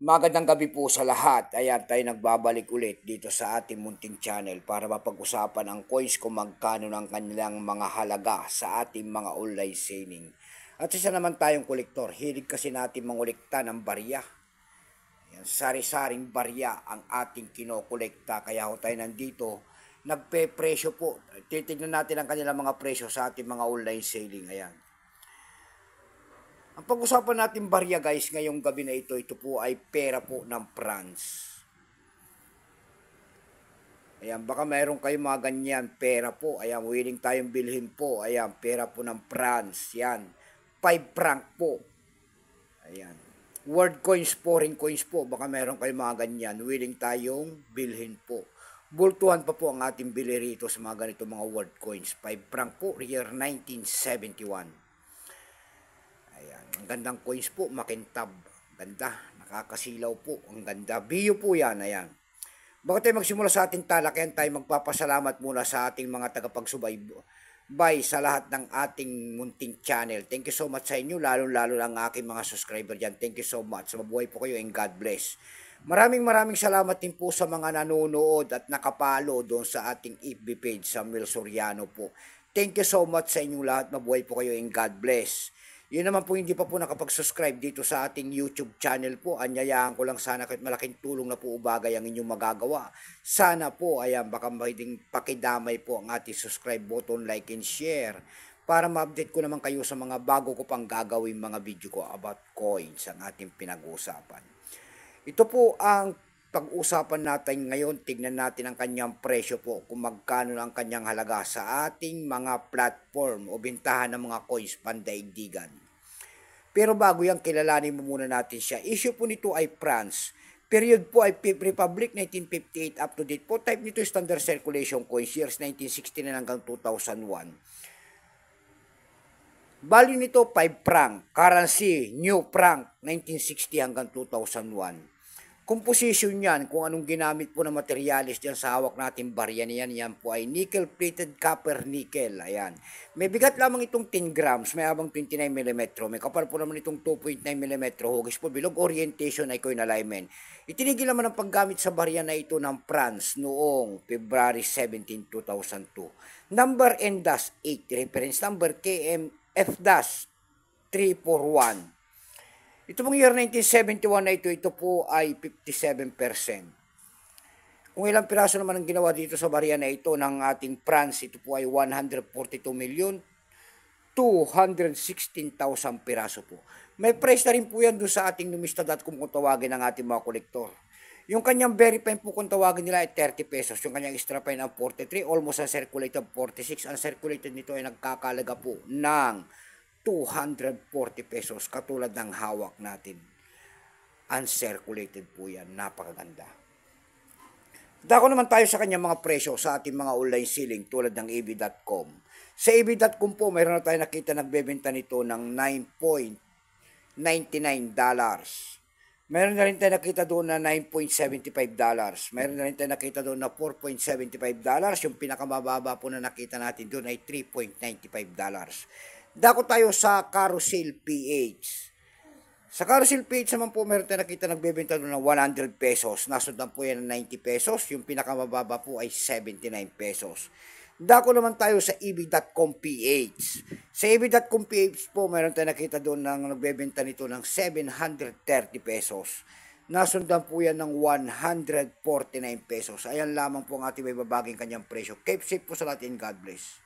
Magandang gabi po sa lahat. Ayan, tayo nagbabalik ulit dito sa ating munting channel para mapag-usapan ang coins kung magkano ng kanilang mga halaga sa ating mga online selling. At isa naman tayong kolektor. Hilig kasi natin mangulikta ng barya. Ayan, sari-saring barya ang ating kinokolekta. Kaya ho tayo nandito. Nagpe-presyo po. Titignan natin ang kanilang mga presyo sa ating mga online selling. Ayan. Ang pag-usapan natin barya guys ngayong gabi na ito po ay pera po ng France. Ayan, baka mayroon kayong mga ganyan, pera po. Ayan, willing tayong bilhin po. Ayan, pera po ng France. Yan, 5 franc po. Ayan, world coins, foreign coins po. Baka mayroon kayong mga ganyan, willing tayong bilhin po. Bultuhan pa po ang ating bili rito sa mga ganito mga world coins. 5 franc po, year 1971. Ayan, ang gandang coins po, makintab. Ganda, nakakasilaw po. Ang ganda. Bio po yan, ayan. Bago tayo magsimula sa ating talakayan, tayo magpapasalamat muna sa ating mga tagapagsubaybay sa lahat ng ating munting channel. Thank you so much sa inyo, lalo-lalo ang aking mga subscriber dyan. Thank you so much. Mabuhay po kayo and God bless. Maraming salamat din po sa mga nanonood at nakapalo doon sa ating FB page, Samuel Soriano po. Thank you so much sa inyong lahat. Mabuhay po kayo and God bless. Yun naman po hindi pa po nakapag-subscribe dito sa ating YouTube channel po. Anyayaan ko lang sana kahit malaking tulong na po ubagay ang inyong magagawa. Sana po, ayan, baka pwedeng pakidamay po ang ating subscribe button, like and share para ma-update ko naman kayo sa mga bago ko pang gagawin mga video ko about coins ang ating pinag-uusapan. Ito po ang pag-usapan natin ngayon. Tignan natin ang kanyang presyo po kung magkano ang kanyang halaga sa ating mga platform o bintahan ng mga coins pandaigdigan. Pero bago yan, kilalanin mo muna natin siya. Issue po nito ay France. Period po ay Republic 1958 up to date po. Type nito standard circulation coins years 1969 hanggang 2001. Value nito 5 franc. Currency new franc 1960 hanggang 2001. Composition yan, kung anong ginamit po na materialis dyan sa hawak natin barya niyan, yan po ay nickel plated copper nickel. Ayan. May bigat lamang itong 10 grams, may habang 29 mm. May kapal po naman itong 2.9 mm. Hugis po bilog, orientation ay coin alignment. Itinigil naman ang paggamit sa barya na ito ng France noong February 17, 2002. Number N-8, reference number KMF-341. Ito pong year 1971 na ito po ay 57%. Kung ilang piraso naman ang ginawa dito sa barya na ito ng ating France, ito po ay 142,216,000 piraso po. May price na rin po yan doon sa ating numista.com kung tawagin ng ating mga kolektor. Yung kanyang very fine po kung tawagin nila ay 30 pesos. Yung kanyang extra fine ang 43, almost uncirculated 46. Uncirculated nito ay nagkakalaga po ng 240 pesos katulad ng hawak natin. Uncirculated po yan. Napakaganda. Dako naman tayo sa kanyang mga presyo sa ating mga online selling tulad ng ab.com. Sa ab.com po, mayroon na tayo nakita nagbebenta nito ng $9.99. Meron na rin tayo nakita doon na $9.75. Meron na rin tayo nakita doon na $4.75. Yung pinakamababa po na nakita natin doon ay $3.95. Dako tayo sa Carousel PH. Sa Carousel PH naman po, meron tayo nakita nagbebenta doon ng 100 pesos. Nasundan po yan ng 90 pesos. Yung pinakamababa po ay 79 pesos. Dako naman tayo sa eb.com PH. Sa eb.com PH po, meron tayo nakita doon ng nagbebenta nito ng 730 pesos. Nasundan po yan ng 149 pesos. Ayan lamang po ang ating may babaging kanyang presyo. Keep safe po sa lahat and God bless.